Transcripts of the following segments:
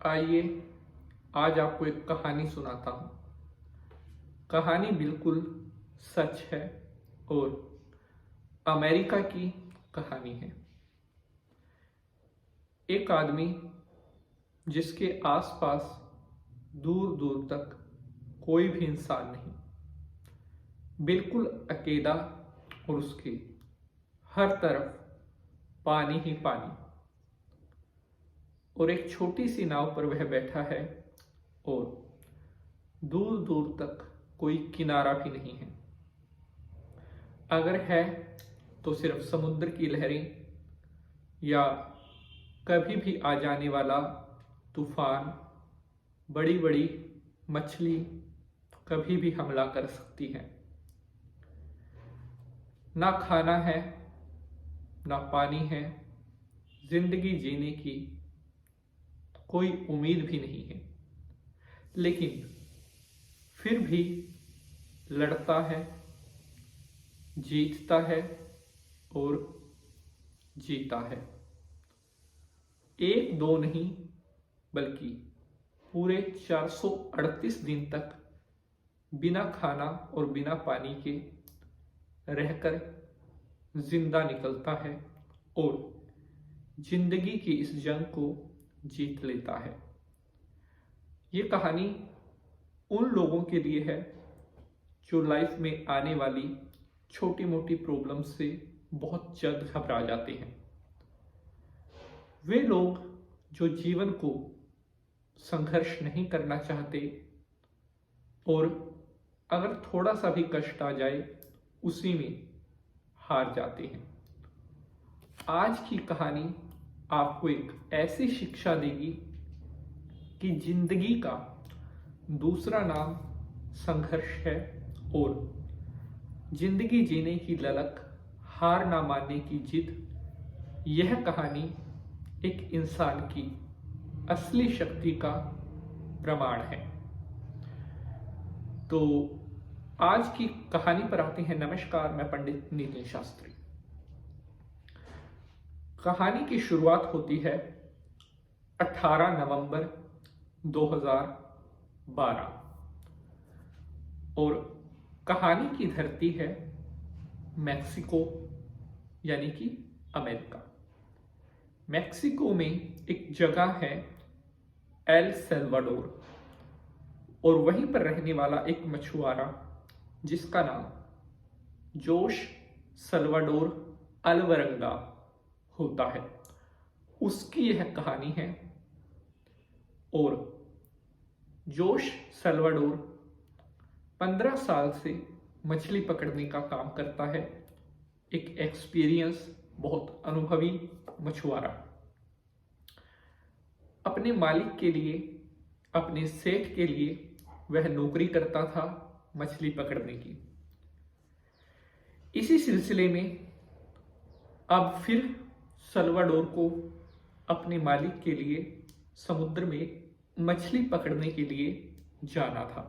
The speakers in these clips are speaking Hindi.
आइए आज आपको एक कहानी सुनाता हूँ। कहानी बिल्कुल सच है और अमेरिका की कहानी है। एक आदमी जिसके आसपास दूर दूर तक कोई भी इंसान नहीं, बिल्कुल अकेला, और उसके हर तरफ पानी ही पानी, और एक छोटी सी नाव पर वह बैठा है और दूर दूर तक कोई किनारा भी नहीं है। अगर है तो सिर्फ समुद्र की लहरें या कभी भी आ जाने वाला तूफान, बड़ी बड़ी मछली कभी भी हमला कर सकती है। ना खाना है, ना पानी है, जिंदगी जीने की कोई उम्मीद भी नहीं है, लेकिन फिर भी लड़ता है, जीतता है और जीता है। एक दो नहीं बल्कि पूरे 438 दिन तक बिना खाना और बिना पानी के रहकर जिंदा निकलता है और जिंदगी की इस जंग को जीत लेता है। ये कहानी उन लोगों के लिए है जो लाइफ में आने वाली छोटी मोटी प्रॉब्लम से बहुत जल्द घबरा जाते हैं। वे लोग जो जीवन को संघर्ष नहीं करना चाहते और अगर थोड़ा सा भी कष्ट आ जाए उसी में हार जाते हैं। आज की कहानी आपको एक ऐसी शिक्षा देगी कि जिंदगी का दूसरा नाम संघर्ष है और जिंदगी जीने की ललक, हार ना मानने की जिद, यह कहानी एक इंसान की असली शक्ति का प्रमाण है। तो आज की कहानी पर आते हैं। नमस्कार, मैं पंडित नितिन शास्त्री। कहानी की शुरुआत होती है 18 नवंबर 2012 और कहानी की धरती है मैक्सिको, यानी कि अमेरिका। मैक्सिको में एक जगह है एल सल्वाडोर और वहीं पर रहने वाला एक मछुआरा जिसका नाम जोश सल्वाडोर अल्वरंगा होता है, उसकी यह कहानी है। और जोश सल्वाडोर 15 साल से मछली पकड़ने का काम करता है। एक एक्सपीरियंस, बहुत अनुभवी मछुआरा। अपने मालिक के लिए, अपने सेठ के लिए वह नौकरी करता था मछली पकड़ने की। इसी सिलसिले में अब फिर सल्वाडोर को अपने मालिक के लिए समुद्र में मछली पकड़ने के लिए जाना था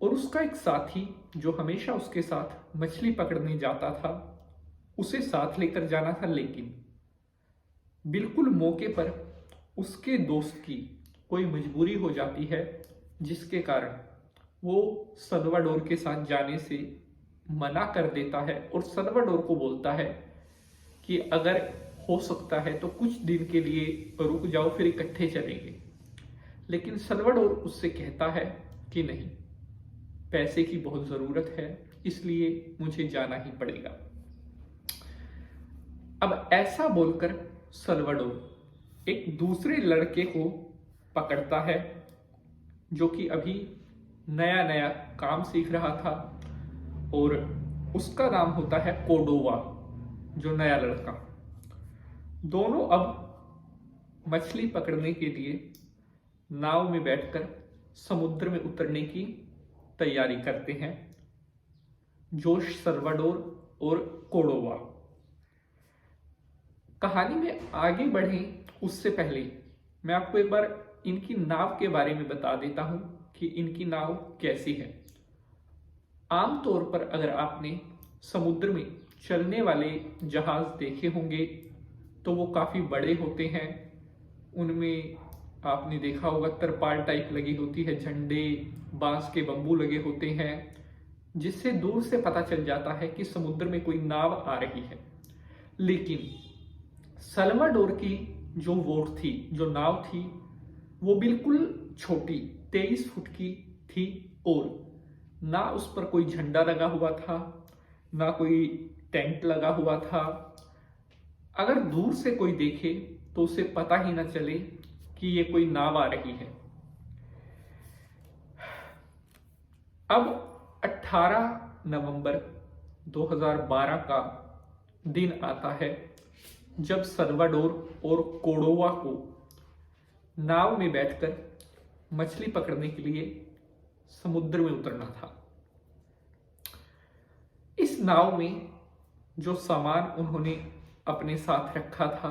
और उसका एक साथी जो हमेशा उसके साथ मछली पकड़ने जाता था, उसे साथ लेकर जाना था। लेकिन बिल्कुल मौके पर उसके दोस्त की कोई मजबूरी हो जाती है जिसके कारण वो सल्वाडोर के साथ जाने से मना कर देता है और सल्वाडोर को बोलता है कि अगर हो सकता है तो कुछ दिन के लिए रुक जाओ, फिर इकट्ठे चलेंगे। लेकिन सल्वाडोर उससे कहता है कि नहीं, पैसे की बहुत जरूरत है, इसलिए मुझे जाना ही पड़ेगा। अब ऐसा बोलकर सल्वाडोर एक दूसरे लड़के को पकड़ता है जो कि अभी नया नया काम सीख रहा था और उसका नाम होता है कोर्डोवा, जो नया लड़का। दोनों अब मछली पकड़ने के लिए नाव में बैठकर समुद्र में उतरने की तैयारी करते हैं, जोश सल्वाडोर और कोर्डोवा। कहानी में आगे बढ़ें उससे पहले मैं आपको एक बार इनकी नाव के बारे में बता देता हूं कि इनकी नाव कैसी है। आमतौर पर अगर आपने समुद्र में चलने वाले जहाज देखे होंगे तो वो काफी बड़े होते हैं, उनमें आपने देखा होगा तरपाल टाइप लगी होती है, झंडे, बांस के बम्बू लगे होते हैं, जिससे दूर से पता चल जाता है कि समुद्र में कोई नाव आ रही है। लेकिन सल्वाडोर की जो बोट थी, जो नाव थी, वो बिल्कुल छोटी 23 फुट की थी और ना उस पर कोई झंडा लगा हुआ था, ना कोई टेंट लगा हुआ था। अगर दूर से कोई देखे तो उसे पता ही ना चले कि ये कोई नाव आ रही है। अब 18 नवंबर 2012 का दिन आता है जब सल्वाडोर और कोर्डोवा को नाव में बैठकर मछली पकड़ने के लिए समुद्र में उतरना था। इस नाव में जो सामान उन्होंने अपने साथ रखा था,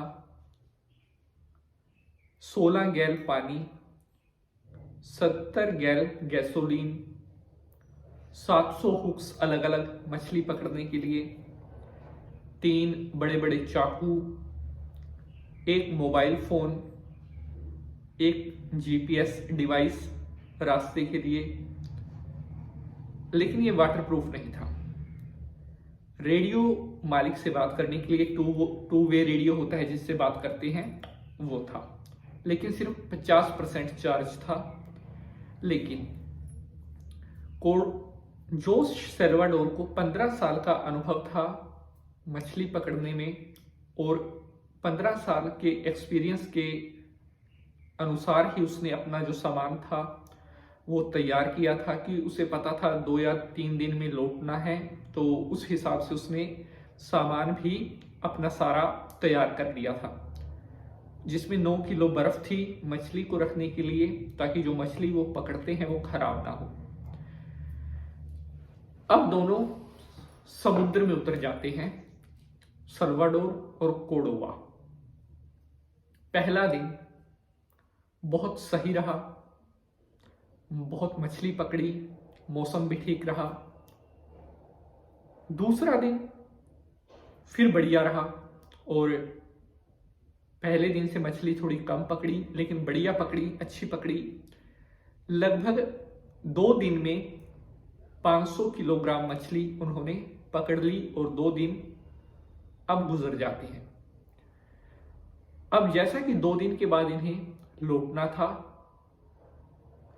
16 गैलन पानी, 70 गैलन गैसोलीन, 700 हुक्स अलग अलग मछली पकड़ने के लिए, 3 बड़े बड़े चाकू, एक मोबाइल फोन, एक जीपीएस डिवाइस रास्ते के लिए, लेकिन ये वाटरप्रूफ नहीं था। रेडियो मालिक से बात करने के लिए टू वे रेडियो होता है जिससे बात करते हैं, वो था, लेकिन सिर्फ 50% चार्ज था। लेकिन जो सल्वाडोर को 15 साल का अनुभव था मछली पकड़ने में और 15 साल के एक्सपीरियंस के अनुसार ही उसने अपना जो सामान था वो तैयार किया था कि उसे पता था 2 या 3 दिन में लौटना है, तो उस हिसाब से उसने सामान भी अपना सारा तैयार कर लिया था, जिसमें 9 किलो बर्फ थी मछली को रखने के लिए, ताकि जो मछली वो पकड़ते हैं वो खराब ना हो। अब दोनों समुद्र में उतर जाते हैं, सल्वाडोर और कोर्डोवा। पहला दिन बहुत सही रहा, बहुत मछली पकड़ी, मौसम भी ठीक रहा। दूसरा दिन फिर बढ़िया रहा और पहले दिन से मछली थोड़ी कम पकड़ी, लेकिन बढ़िया पकड़ी, अच्छी पकड़ी। लगभग 2 दिन में 500 किलोग्राम मछली उन्होंने पकड़ ली और 2 दिन अब गुजर जाते हैं। अब जैसा कि 2 दिन के बाद इन्हें लौटना था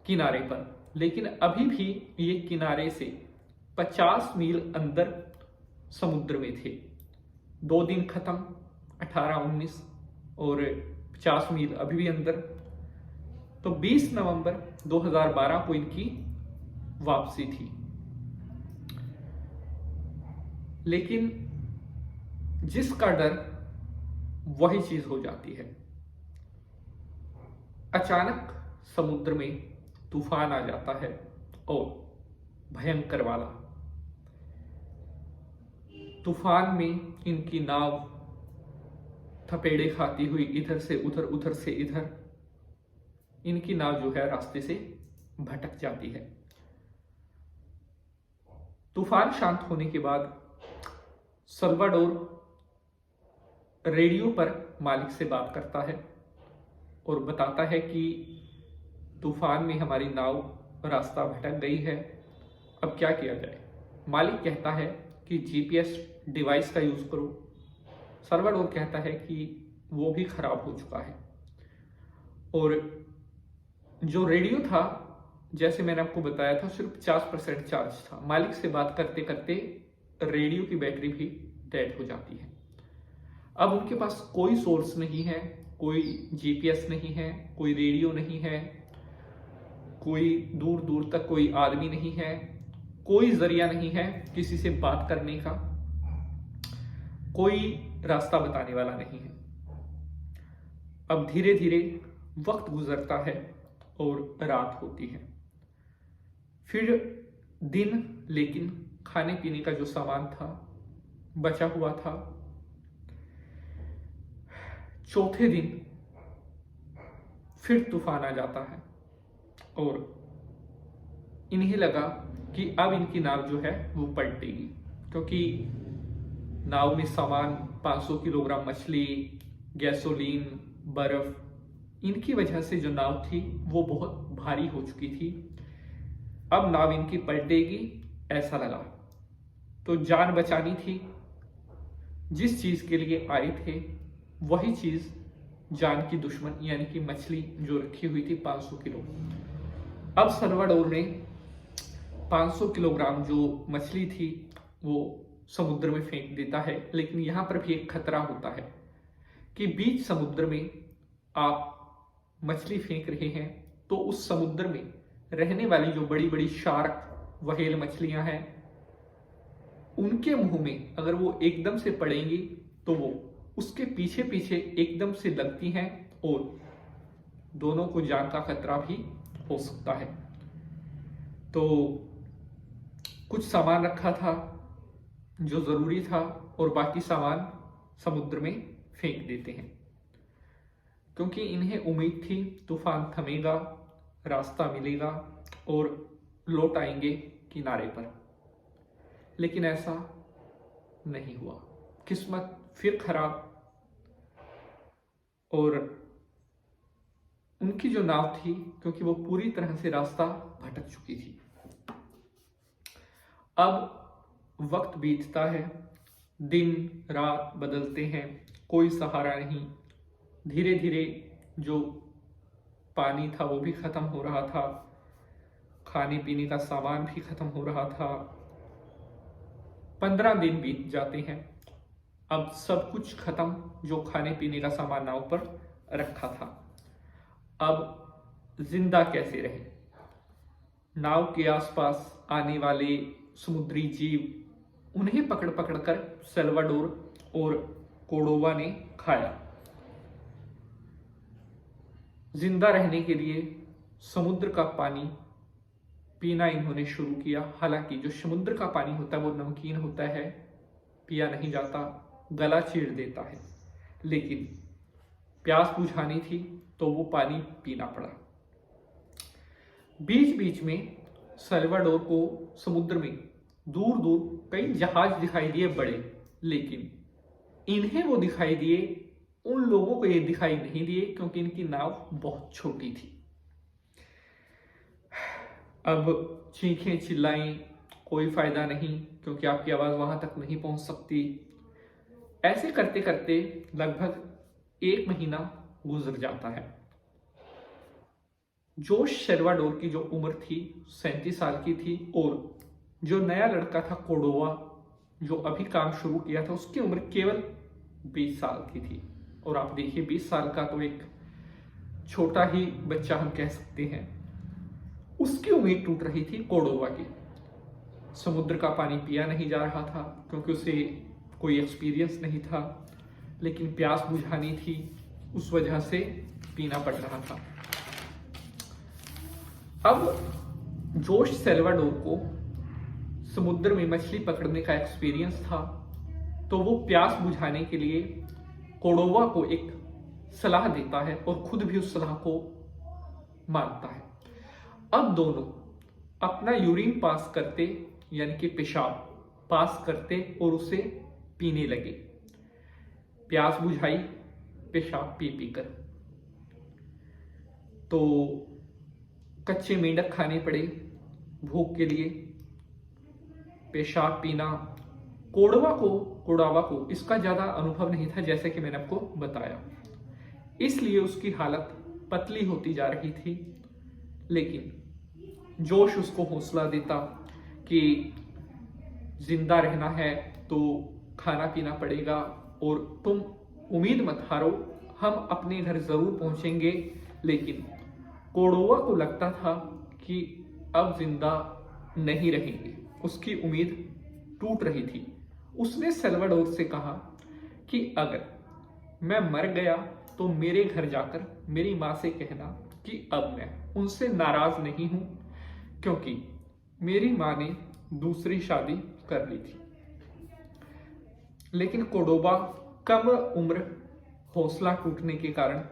किनारे पर, लेकिन अभी भी ये किनारे से 50 मील अंदर समुद्र में थे। 2 दिन खत्म, 18-19, और 50 मील अभी भी अंदर। तो 20 नवंबर 2012 को इनकी वापसी थी। लेकिन जिसका डर वही चीज हो जाती है। अचानक समुद्र में तूफान आ जाता है और भयंकर वाला। तूफान में इनकी नाव थपेड़े खाती हुई इधर से उधर, उधर से इधर, इनकी नाव जो है रास्ते से भटक जाती है। तूफान शांत होने के बाद सल्वाडोर रेडियो पर मालिक से बात करता है और बताता है कि तूफान में हमारी नाव रास्ता भटक गई है, अब क्या किया जाए। मालिक कहता है कि जीपीएस डिवाइस का यूज करो। सल्वाडोर कहता है कि वो भी खराब हो चुका है। और जो रेडियो था, जैसे मैंने आपको बताया था, सिर्फ 50% चार्ज था। मालिक से बात करते करते रेडियो की बैटरी भी डेड हो जाती है। अब उनके पास कोई सोर्स नहीं है, कोई जीपीएस नहीं है, कोई रेडियो नहीं है, कोई दूर दूर तक कोई आदमी नहीं है, कोई जरिया नहीं है किसी से बात करने का, कोई रास्ता बताने वाला नहीं है। अब धीरे धीरे वक्त गुजरता है और रात होती है। फिर दिन, लेकिन खाने पीने का जो सामान था बचा हुआ था। चौथे दिन फिर तूफान आ जाता है और इन्हें लगा कि अब इनकी नाव जो है वो पलटेगी, क्योंकि नाव में सामान 500 किलोग्राम मछली, गैसोलीन, बर्फ, इनकी वजह से जो नाव थी वो बहुत भारी हो चुकी थी। अब नाव इनकी पलटेगी ऐसा लगा। तो जान बचानी थी, जिस चीज के लिए आए थे वही चीज जान की दुश्मन यानी कि मछली जो रखी हुई थी 500 किलो। अब सल्वाडोर ने 500 किलोग्राम जो मछली थी वो समुद्र में फेंक देता है। लेकिन यहां पर भी एक खतरा होता है कि बीच समुद्र में आप मछली फेंक रहे हैं तो उस समुद्र में रहने वाली जो बड़ी बड़ी शार्क व्हेल मछलियां हैं उनके मुंह में अगर वो एकदम से पड़ेंगी तो वो उसके पीछे पीछे एकदम से लगती हैं और दोनों को जान का खतरा भी हो सकता है। तो कुछ सामान रखा था जो जरूरी था और बाकी सामान समुद्र में फेंक देते हैं, क्योंकि इन्हें उम्मीद थी तूफान थमेगा, रास्ता मिलेगा और लौट आएंगे किनारे पर। लेकिन ऐसा नहीं हुआ। किस्मत फिर खराब और उनकी जो नाव थी, क्योंकि वो पूरी तरह से रास्ता भटक चुकी थी। अब वक्त बीतता है, दिन रात बदलते हैं, कोई सहारा नहीं। धीरे धीरे जो पानी था वो भी खत्म हो रहा था, खाने पीने का सामान भी खत्म हो रहा था। 15 दिन बीत जाते हैं। अब सब कुछ खत्म, जो खाने पीने का सामान नाव पर रखा था। अब जिंदा कैसे रहे? नाव के आसपास आने वाले समुद्री जीव उन्हें पकड़ पकड़ कर सल्वाडोर और कोर्डोबा ने खाया। जिंदा रहने के लिए समुद्र का पानी पीना इन्होंने शुरू किया। हालांकि जो समुद्र का पानी होता है वो नमकीन होता है, पिया नहीं जाता, गला चीर देता है। लेकिन प्यास बुझानी थी तो वो पानी पीना पड़ा। बीच बीच में सल्वाडोर को समुद्र में दूर दूर कई जहाज दिखाई दिए बड़े, लेकिन इन्हें वो दिखाई दिए, उन लोगों को ये दिखाई नहीं दिए क्योंकि इनकी नाव बहुत छोटी थी। अब चीखें चिल्लाएं, कोई फायदा नहीं, क्योंकि आपकी आवाज वहां तक नहीं पहुंच सकती। ऐसे करते करते लगभग 1 महीना गुजर जाता है। जोश सल्वाडोर की जो उम्र थी 37 साल की थी और जो नया लड़का था कोर्डोबा जो अभी काम शुरू किया था उसकी उम्र केवल 20 साल की थी। और आप देखिए 20 साल का तो एक छोटा ही बच्चा हम कह सकते हैं। उसकी उम्मीद टूट रही थी कोर्डोबा की। समुद्र का पानी पिया नहीं जा रहा था क्योंकि उसे कोई एक्सपीरियंस नहीं था, लेकिन प्यास बुझानी थी, उस वजह से पीना पड़ रहा था। अब जोश सल्वाडोर को समुद्र में मछली पकड़ने का एक्सपीरियंस था, तो वो प्यास बुझाने के लिए कोर्डोबा को एक सलाह देता है और खुद भी उस सलाह को मानता है। अब दोनों अपना यूरिन पास करते, यानी कि पेशाब पास करते और उसे पीने लगे। प्यास बुझाई पेशाब पी पी कर। तो कच्चे मेंढक खाने पड़े भूख के लिए। पेशाब पीना कोर्डोबा को इसका ज्यादा अनुभव नहीं था, जैसे कि मैंने आपको बताया, इसलिए उसकी हालत पतली होती जा रही थी। लेकिन जोश उसको हौसला देता कि जिंदा रहना है तो खाना पीना पड़ेगा और तुम उम्मीद मत हारो, हम अपने घर जरूर पहुंचेंगे। लेकिन कोर्डोबा को लगता था कि अब जिंदा नहीं रहेंगे, उसकी उम्मीद टूट रही थी। उसने सल्वाडोर से कहा कि अगर मैं मर गया तो मेरे घर जाकर मेरी मां से कहना कि अब मैं उनसे नाराज नहीं हूं, क्योंकि मेरी मां ने दूसरी शादी कर ली थी। लेकिन कोर्डोबा कम उम्र, हौसला टूटने के कारण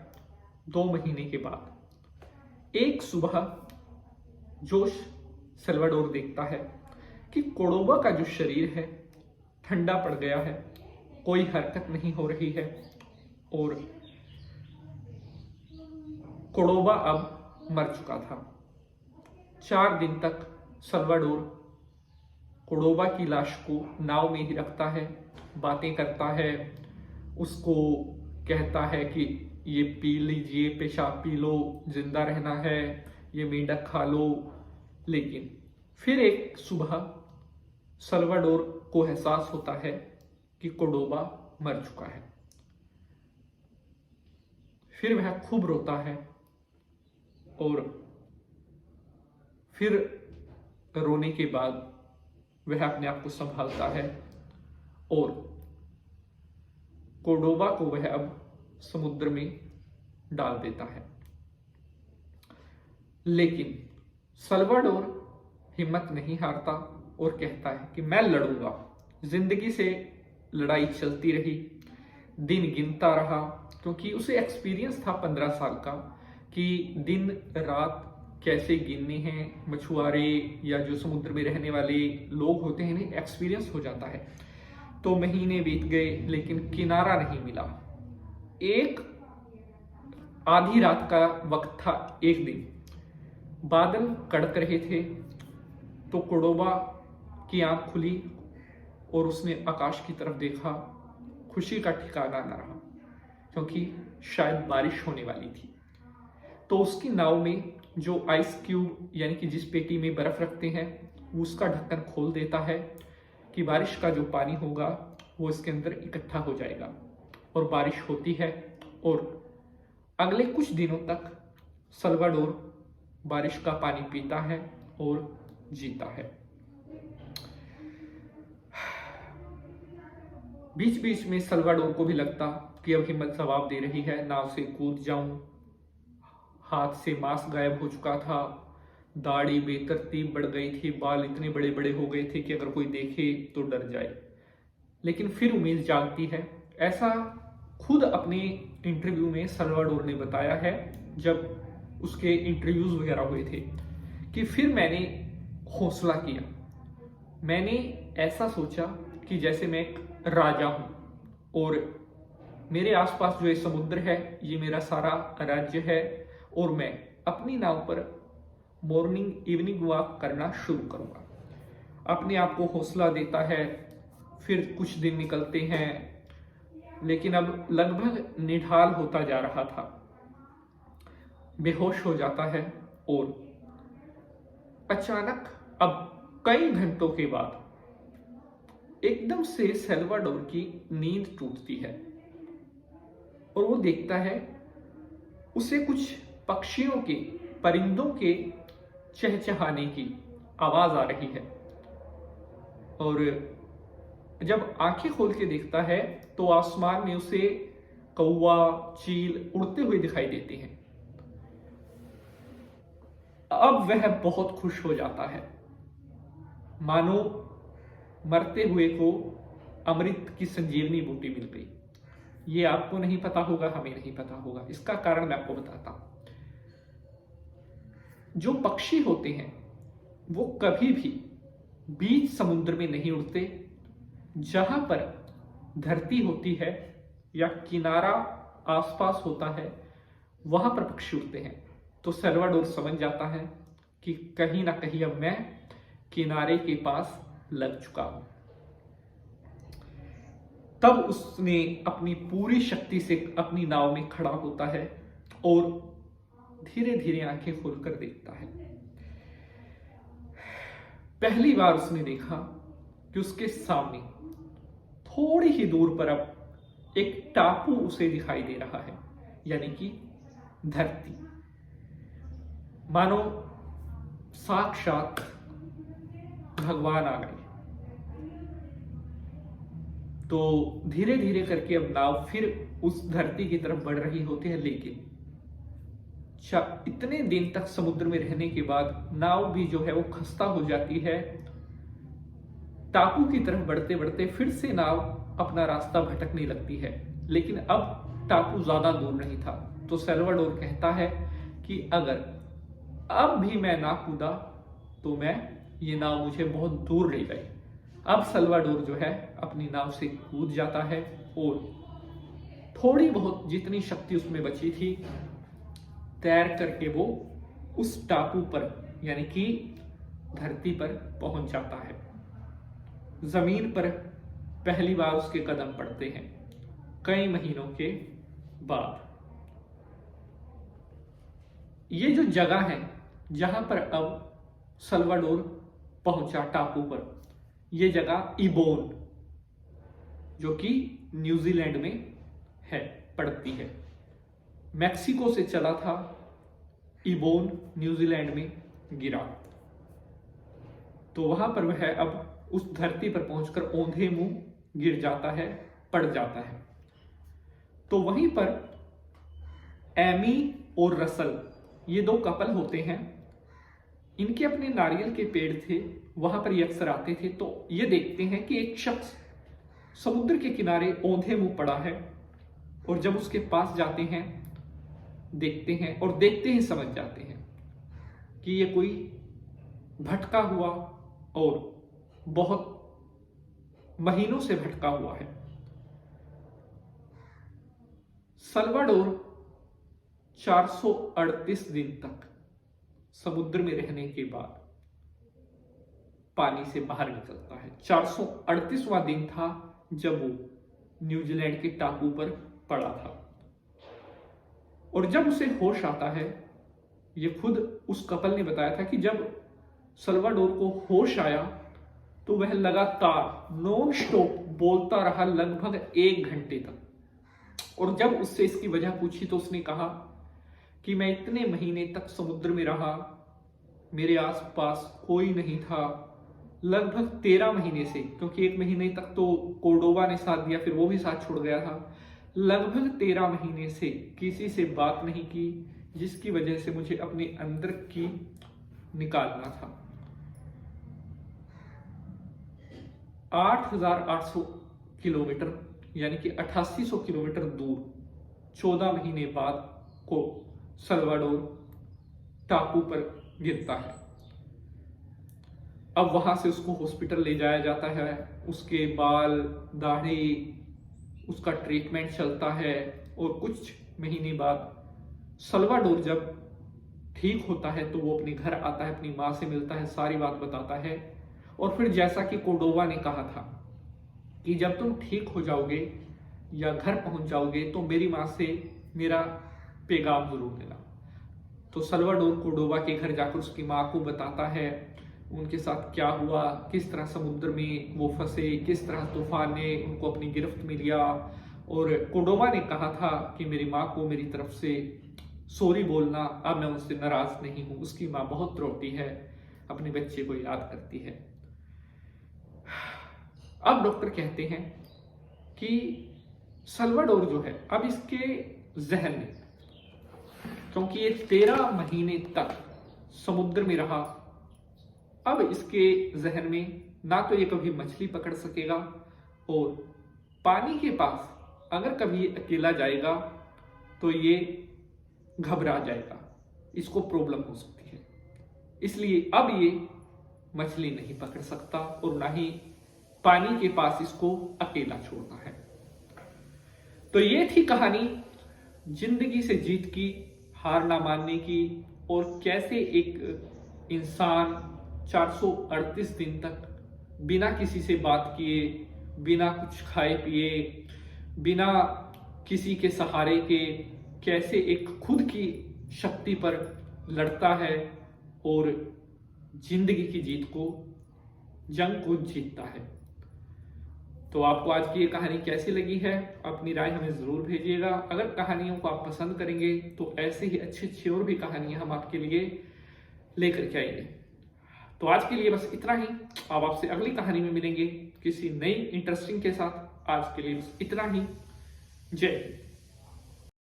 2 महीने के बाद एक सुबह जोश सल्वाडोर देखता है कि कोर्डोबा का जो शरीर है ठंडा पड़ गया है, कोई हरकत नहीं हो रही है और कोर्डोबा अब मर चुका था। 4 दिन तक सल्वाडोर कोर्डोबा की लाश को नाव में ही रखता है, बातें करता है, उसको कहता है कि ये पी लीजिए, पेशाब पी लो, जिंदा रहना है, ये मेंढक खा लो। लेकिन फिर एक सुबह सल्वाडोर को एहसास होता है कि कोर्डोबा मर चुका है। फिर वह खूब रोता है और फिर रोने के बाद वह अपने आप को संभालता है और कोर्डोबा को वह अब समुद्र में डाल देता है। लेकिन सल्वाडोर हिम्मत नहीं हारता और कहता है कि मैं लड़ूंगा। जिंदगी से लड़ाई चलती रही, दिन गिनता रहा, क्योंकि उसे एक्सपीरियंस था 15 साल का कि दिन रात कैसे गिनने हैं। मछुआरे या जो समुद्र में रहने वाले लोग होते हैं, इन्हें एक्सपीरियंस हो जाता है। तो महीने बीत गए लेकिन किनारा नहीं मिला। एक आधी रात का वक्त था, एक दिन बादल कड़क रहे थे, तो कोर्डोबा की आंख खुली और उसने आकाश की तरफ देखा। खुशी का ठिकाना न रहा, क्योंकि शायद बारिश होने वाली थी। तो उसकी नाव में जो आइस क्यूब यानी कि जिस पेटी में बर्फ रखते हैं, उसका ढक्कन खोल देता है कि बारिश का जो पानी होगा वो इसके अंदर इकट्ठा हो जाएगा। और बारिश होती है और अगले कुछ दिनों तक सल्वाडोर बारिश का पानी पीता है और जीता है। बीच बीच में सल्वाडोर को भी लगता कि अब हिम्मत जवाब दे रही है, नाव से कूद जाऊं। हाथ से मांस गायब हो चुका था, दाढ़ी बेतरतीब बढ़ गई थी, बाल इतने बड़े बड़े हो गए थे कि अगर कोई देखे तो डर जाए। लेकिन फिर उम्मीद जागती है। ऐसा खुद अपने इंटरव्यू में सल्वाडोर ने बताया है, जब उसके इंटरव्यूज वगैरह हुए थे, कि फिर मैंने हौसला किया। मैंने ऐसा सोचा कि जैसे मैं एक राजा हूं और मेरे आसपास जो ये समुद्र है ये मेरा सारा राज्य है और मैं अपनी नाव पर मॉर्निंग इवनिंग वॉक करना शुरू करूंगा। अपने आप को हौसला देता है। फिर कुछ दिन निकलते हैं, लेकिन अब लगभग निढाल होता जा रहा था। बेहोश हो जाता है और अचानक अब कई घंटों के बाद एकदम से सल्वाडोर की नींद टूटती है और वो देखता है उसे कुछ पक्षियों के, परिंदों के चहचहाने की आवाज आ रही है। और जब आंखें खोल के देखता है तो आसमान में उसे कौवा, चील उड़ते हुए दिखाई देते हैं। अब वह बहुत खुश हो जाता है, मानो मरते हुए को अमृत की संजीवनी बूटी मिल गई। ये आपको नहीं पता होगा, हमें नहीं पता होगा। इसका कारण मैं आपको बताता हूं। जो पक्षी होते हैं वो कभी भी बीच समुद्र में नहीं उड़ते। जहां पर धरती होती है या किनारा आसपास होता है वहां पर पक्षी उड़ते हैं। तो सल्वाडोर समझ जाता है कि कहीं ना कहीं अब मैं किनारे के पास लग चुका हूं। तब उसने अपनी पूरी शक्ति से अपनी नाव में खड़ा होता है और धीरे धीरे आंखें खोलकर देखता है। पहली बार उसने देखा कि उसके सामने थोड़ी ही दूर पर अब एक टापू उसे दिखाई दे रहा है, यानी कि धरती। मानो साक्षात भगवान आ गए। तो धीरे धीरे करके अब नाव फिर उस धरती की तरफ बढ़ रही होती है। लेकिन इतने दिन तक समुद्र में रहने के बाद नाव भी जो है वो खस्ता हो जाती है। टापू की तरफ बढ़ते बढ़ते फिर से नाव अपना रास्ता भटकने लगती है। लेकिन अब टापू ज्यादा दूर नहीं था। तो सल्वाडोर कहता है कि अगर अब भी मैं ना कूदा तो ये नाव मुझे बहुत दूर ले गई। अब सल्वाडोर जो है अपनी नाव से कूद जाता है और थोड़ी बहुत जितनी शक्ति उसमें बची थी तैर करके वो उस टापू पर यानी कि धरती पर पहुंच जाता है। जमीन पर पहली बार उसके कदम पड़ते हैं कई महीनों के बाद। ये जो जगह है जहां पर अब सल्वाडोर पहुंचा टापू पर, यह जगह इबोन जो कि न्यूजीलैंड में है पड़ती है। मैक्सिको से चला था, इबोन न्यूजीलैंड में गिरा। तो वहां पर वह अब उस धरती पर पहुंचकर औंधे मुंह गिर जाता है, पड़ जाता है। तो वहीं पर एमी और रसल ये दो कपल होते हैं। इनके अपने नारियल के पेड़ थे, वहां पर ये अक्सर आते थे। तो ये देखते हैं कि एक शख्स समुद्र के किनारे औंधे मुंह पड़ा है, और जब उसके पास जाते हैं, देखते हैं और देखते ही समझ जाते हैं कि ये कोई भटका हुआ और बहुत महीनों से भटका हुआ है। सल्वाडोर 438 दिन तक समुद्र में रहने के बाद पानी से बाहर निकलता है। 438वां दिन था जब वो न्यूजीलैंड के टापू पर पड़ा था। और जब उसे होश आता है, ये खुद उस कपल ने बताया था कि जब सल्वाडोर को होश आया तो वह लगातार नॉन स्टॉप बोलता रहा लगभग 1 घंटे तक। और जब उससे इसकी वजह पूछी तो उसने कहा कि मैं इतने महीने तक समुद्र में रहा, मेरे आसपास कोई नहीं था। लगभग 13 महीने से, क्योंकि 1 महीने तक तो कोर्डोबा ने साथ दिया, फिर वो भी साथ छोड़ गया था। लगभग 13 महीने से किसी से बात नहीं की, जिसकी वजह से मुझे अपने अंदर की निकालना था। 8,800 किलोमीटर यानी कि 8800 किलोमीटर दूर 14 महीने बाद को सल्वाडोर टापू पर गिरता है। अब वहां से उसको हॉस्पिटल ले जाया जाता है, उसके बाल दाढ़ी उसका ट्रीटमेंट चलता है। और कुछ महीने बाद सल्वाडोर जब ठीक होता है तो वो अपने घर आता है, अपनी माँ से मिलता है, सारी बात बताता है। और फिर जैसा कि कोर्डोबा ने कहा था कि जब तुम ठीक हो जाओगे या घर पहुंच जाओगे तो मेरी माँ से मेरा पैगाम जरूर देना। तो सल्वाडोर कोर्डोबा के घर जाकर उसकी माँ को बताता है उनके साथ क्या हुआ, किस तरह समुद्र में वो फंसे, किस तरह तूफान ने उनको अपनी गिरफ्त में लिया। और कोर्डोबा ने कहा था कि मेरी माँ को मेरी तरफ से सॉरी बोलना, अब मैं उनसे नाराज नहीं हूं। उसकी माँ बहुत रोती है, अपने बच्चे को याद करती है। अब डॉक्टर कहते हैं कि सल्वाडोर जो है, अब इसके जहन में, क्योंकि ये 13 महीने तक समुद्र में रहा, अब इसके जहन में ना तो ये कभी मछली पकड़ सकेगा, और पानी के पास अगर कभी ये अकेला जाएगा तो ये घबरा जाएगा, इसको प्रॉब्लम हो सकती है। इसलिए अब ये मछली नहीं पकड़ सकता और ना ही पानी के पास इसको अकेला छोड़ना है। तो ये थी कहानी जिंदगी से जीत की, हार ना मानने की, और कैसे एक इंसान 438 दिन तक बिना किसी से बात किए, बिना कुछ खाए पिए, बिना किसी के सहारे के, कैसे एक खुद की शक्ति पर लड़ता है और जिंदगी की जीत को, जंग को जीतता है। तो आपको आज की ये कहानी कैसी लगी है, अपनी राय हमें जरूर भेजिएगा। अगर कहानियों को आप पसंद करेंगे तो ऐसे ही अच्छी अच्छी और भी कहानियां हम आपके लिए लेकर के आएंगे। तो आज के लिए बस इतना ही। अब आपसे अगली कहानी में मिलेंगे किसी नई इंटरेस्टिंग के साथ। आज के लिए बस इतना ही। जय हिंद।